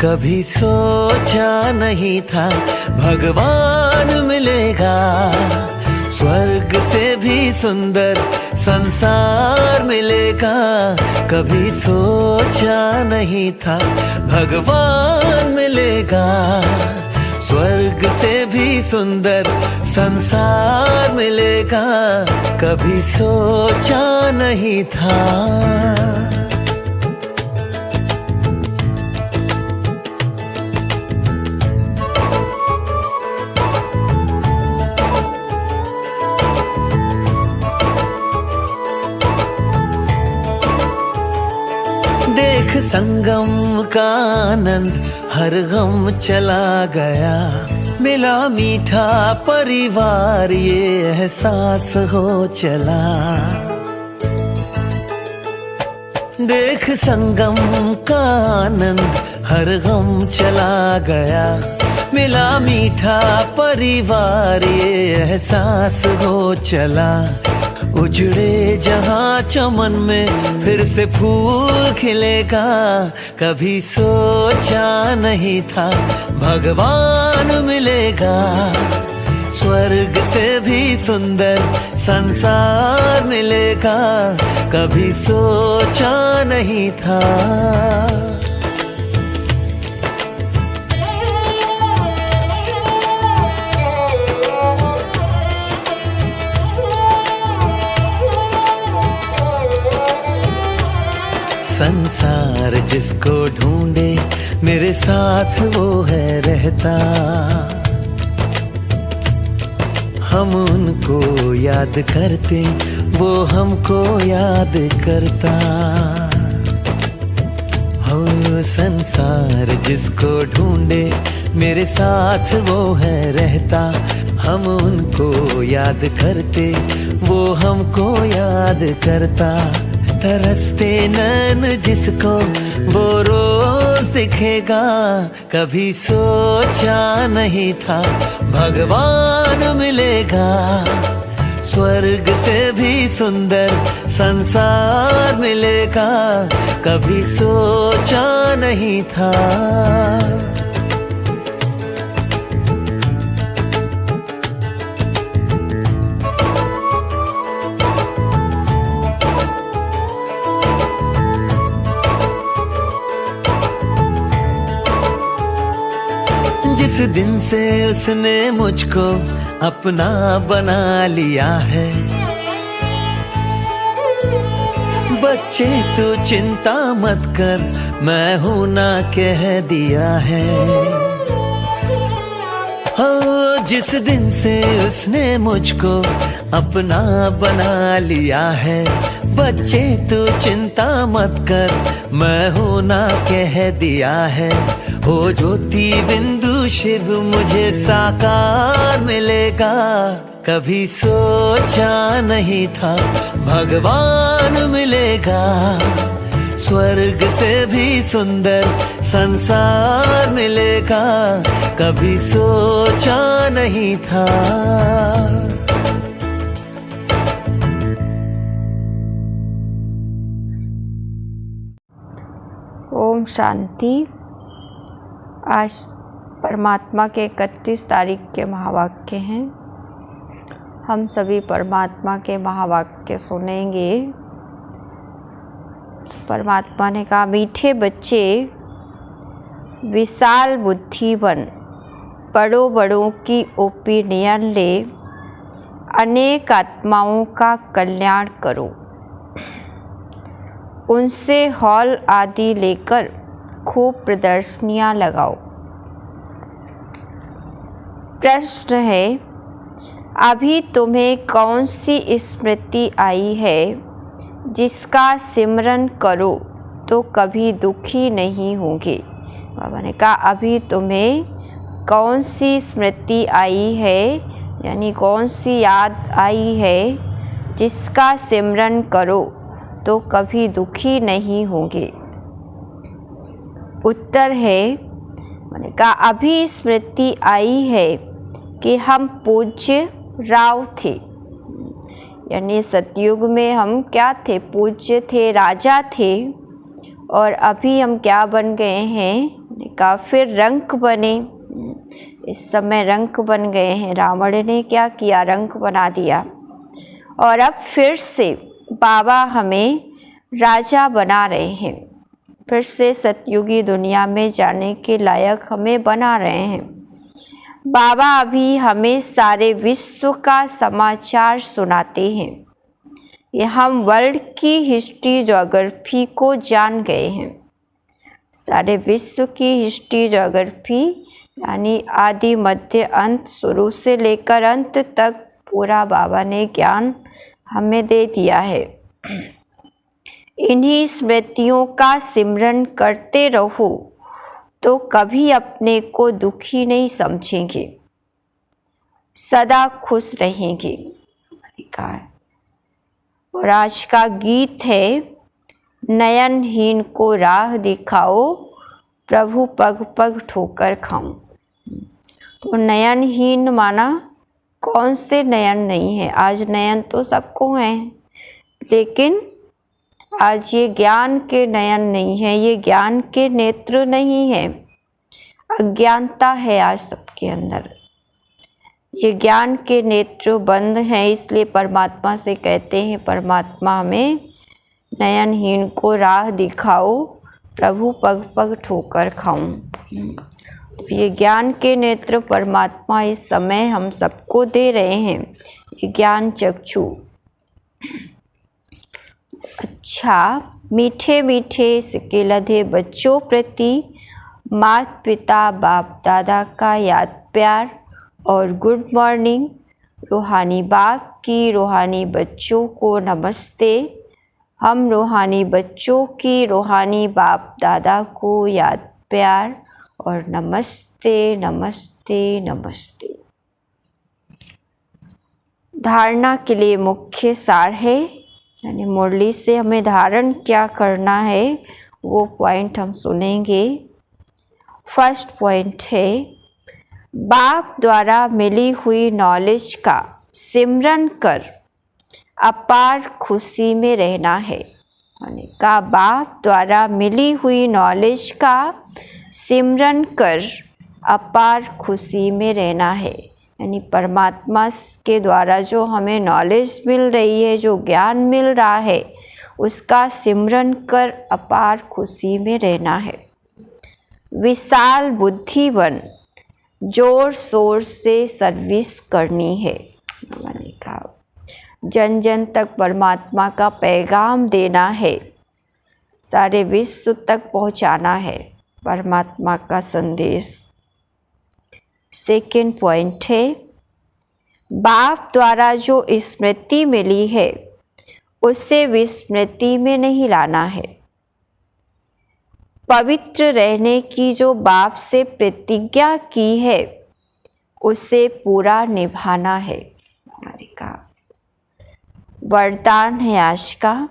कभी सोचा नहीं था भगवान मिलेगा, स्वर्ग से भी सुंदर संसार मिलेगा। कभी सोचा नहीं था भगवान मिलेगा, स्वर्ग से भी सुंदर संसार मिलेगा। कभी सोचा नहीं था। देख संगम का आनंद हर गम चला गया, मिला मीठा परिवार ये एहसास हो चला। देख संगम का आनंद हर गम चला गया, मिला मीठा परिवार ये एहसास हो चला। उजड़े जहाँ चमन में फिर से फूल खिलेगा, कभी सोचा नहीं था भगवान मिलेगा, स्वर्ग से भी सुंदर संसार मिलेगा। कभी सोचा नहीं था। संसार जिसको ढूंढे मेरे साथ वो है रहता, हम उनको याद करते वो हमको याद करता। हो संसार जिसको ढूंढे मेरे साथ वो है रहता, हम उनको याद करते वो हमको याद करता। तरसते नैन जिसको वो रोज दिखेगा, कभी सोचा नहीं था भगवान मिलेगा, स्वर्ग से भी सुंदर संसार मिलेगा। कभी सोचा नहीं था। जिस दिन से उसने मुझको अपना बना लिया है, बच्चे तू चिंता मत कर मैं हूं ना कह दिया है। हो जिस दिन से उसने मुझको अपना बना लिया है, बच्चे तू चिंता मत कर मैं हूं ना कह दिया है। हो ज्योति बिंदु शिव मुझे साकार मिलेगा, कभी सोचा नहीं था भगवान मिलेगा, स्वर्ग से भी सुंदर संसार मिलेगा। कभी सोचा नहीं था। ओम शांति। आज परमात्मा के 31 तारीख के महावाक्य हैं। हम सभी परमात्मा के महावाक्य सुनेंगे। परमात्मा ने कहा, मीठे बच्चे विशाल बुद्धि बन, बड़ों बड़ों की ओपिनियन ले, अनेक आत्माओं का कल्याण करो, उनसे हॉल आदि लेकर खूब प्रदर्शनियां लगाओ। प्रश्न है, अभी तुम्हें कौन सी स्मृति आई है जिसका सिमरन करो तो कभी दुखी नहीं होगे। बाबा ने कहा, अभी तुम्हें कौन सी स्मृति आई है, यानी कौन सी याद आई है जिसका सिमरन करो तो कभी दुखी नहीं होंगे। उत्तर है, मैंने कहा अभी स्मृति आई है कि हम पूज्य राव थे, यानी सतयुग में हम क्या थे, पूज्य थे, राजा थे, और अभी हम क्या बन गए हैं, कहा फिर रंक बने। इस समय रंक बन गए हैं। रावण ने क्या किया, रंक बना दिया। और अब फिर से बाबा हमें राजा बना रहे हैं, फिर से सतयुगी दुनिया में जाने के लायक हमें बना रहे हैं। बाबा अभी हमें सारे विश्व का समाचार सुनाते हैं। ये हम वर्ल्ड की हिस्ट्री ज्योग्राफी को जान गए हैं। सारे विश्व की हिस्ट्री ज्योग्राफी यानी आदि मध्य अंत, शुरू से लेकर अंत तक पूरा बाबा ने ज्ञान हमें दे दिया है। इन्हीं स्मृतियों का सिमरन करते रहो तो कभी अपने को दुखी नहीं समझेंगे, सदा खुश रहेंगे। और आज का गीत है, नयनहीन को राह दिखाओ, प्रभु पग पग ठोकर खाऊं। तो नयनहीन माना कौन से नयन नहीं है? आज नयन तो सबको हैं, लेकिन आज ये ज्ञान के नयन नहीं है, ये ज्ञान के नेत्र नहीं है। अज्ञानता है आज सबके अंदर, ये ज्ञान के नेत्र बंद हैं। इसलिए परमात्मा से कहते हैं, परमात्मा हमें नयनहीन को राह दिखाओ, प्रभु पग पग ठोकर खाऊं। तो ये ज्ञान के नेत्र परमात्मा इस समय हम सबको दे रहे हैं, ये ज्ञान चक्षु। अच्छा, मीठे मीठे सिक्के लधे बच्चों प्रति माता पिता बाप दादा का याद प्यार और गुड मॉर्निंग। रूहानी बाप की रूहानी बच्चों को नमस्ते। हम रूहानी बच्चों की रूहानी बाप दादा को याद प्यार और नमस्ते नमस्ते नमस्ते। धारणा के लिए मुख्य सार है, यानी मुरली से हमें धारण क्या करना है वो पॉइंट हम सुनेंगे। फर्स्ट पॉइंट है, बाप द्वारा मिली हुई नॉलेज का सिमरन कर अपार खुशी में रहना है। यानी का बाप द्वारा मिली हुई नॉलेज का सिमरन कर अपार खुशी में रहना है। यानी परमात्मा के द्वारा जो हमें नॉलेज मिल रही है, जो ज्ञान मिल रहा है, उसका सिमरन कर अपार खुशी में रहना है। विशाल बुद्धि बन जोर शोर से सर्विस करनी है। मैंने कहा जन जन तक परमात्मा का पैगाम देना है, सारे विश्व तक पहुंचाना है परमात्मा का संदेश। सेकेंड पॉइंट है, बाप द्वारा जो स्मृति मिली है उसे विस्मृति में नहीं लाना है। पवित्र रहने की जो बाप से प्रतिज्ञा की है उसे पूरा निभाना है। हमारे का वरदान है आज का,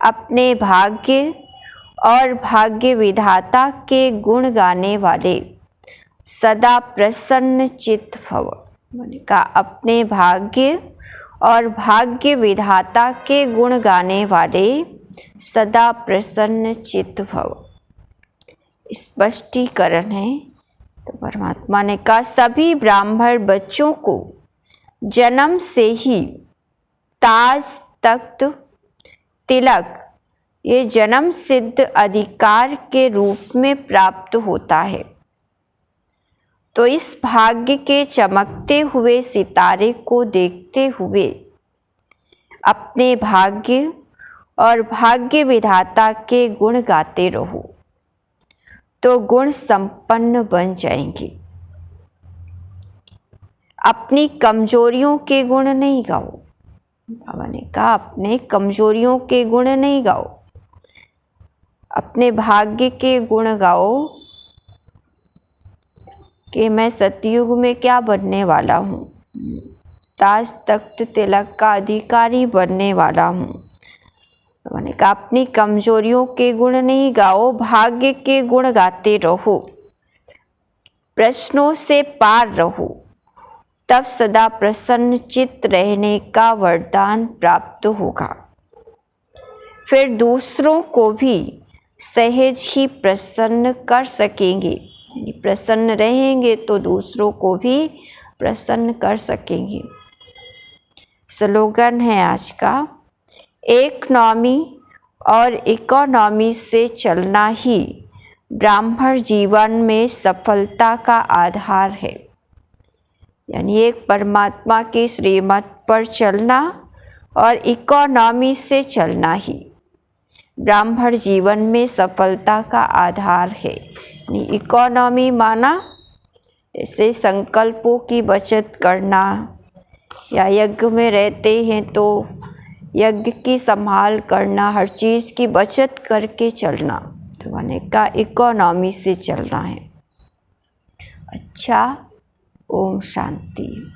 अपने भाग्य और भाग्य विधाता के गुण गाने वाले सदा प्रसन्न चित्त भव। मैंने कहा अपने भाग्य और भाग्य विधाता के गुण गाने वाले सदा प्रसन्न चित्त भव। स्पष्टीकरण है, तो परमात्मा ने कहा सभी ब्राह्मण बच्चों को जन्म से ही ताज तख्त तिलक ये जन्म सिद्ध अधिकार के रूप में प्राप्त होता है। तो इस भाग्य के चमकते हुए सितारे को देखते हुए अपने भाग्य और भाग्य विधाता के गुण गाते रहो, तो गुण संपन्न बन जाएंगे। अपनी कमजोरियों के गुण नहीं गाओ। बाबा ने कहा अपने कमजोरियों के गुण नहीं गाओ, अपने भाग्य के गुण गाओ कि मैं सतयुग में क्या बनने वाला हूँ, ताज तख्त तिलक का अधिकारी बनने वाला हूँ। तो मैंने कहा अपनी कमजोरियों के गुण नहीं गाओ, भाग्य के गुण गाते रहो, प्रश्नों से पार रहो, तब सदा प्रसन्न चित्त रहने का वरदान प्राप्त होगा। फिर दूसरों को भी सहज ही प्रसन्न कर सकेंगे। यानी प्रसन्न रहेंगे तो दूसरों को भी प्रसन्न कर सकेंगे। स्लोगन है आज का, इकोनॉमी और इकोनॉमी से चलना ही ब्राह्मण जीवन में सफलता का आधार है। यानी एक परमात्मा की श्रीमत पर चलना और इकोनॉमी से चलना ही ब्राह्मण जीवन में सफलता का आधार है। यानी इकोनॉमी माना ऐसे संकल्पों की बचत करना, या यज्ञ में रहते हैं तो यज्ञ की संभाल करना, हर चीज़ की बचत करके चलना, तो मैंने कहा इकोनॉमी से चलना है। अच्छा, ओम शांति।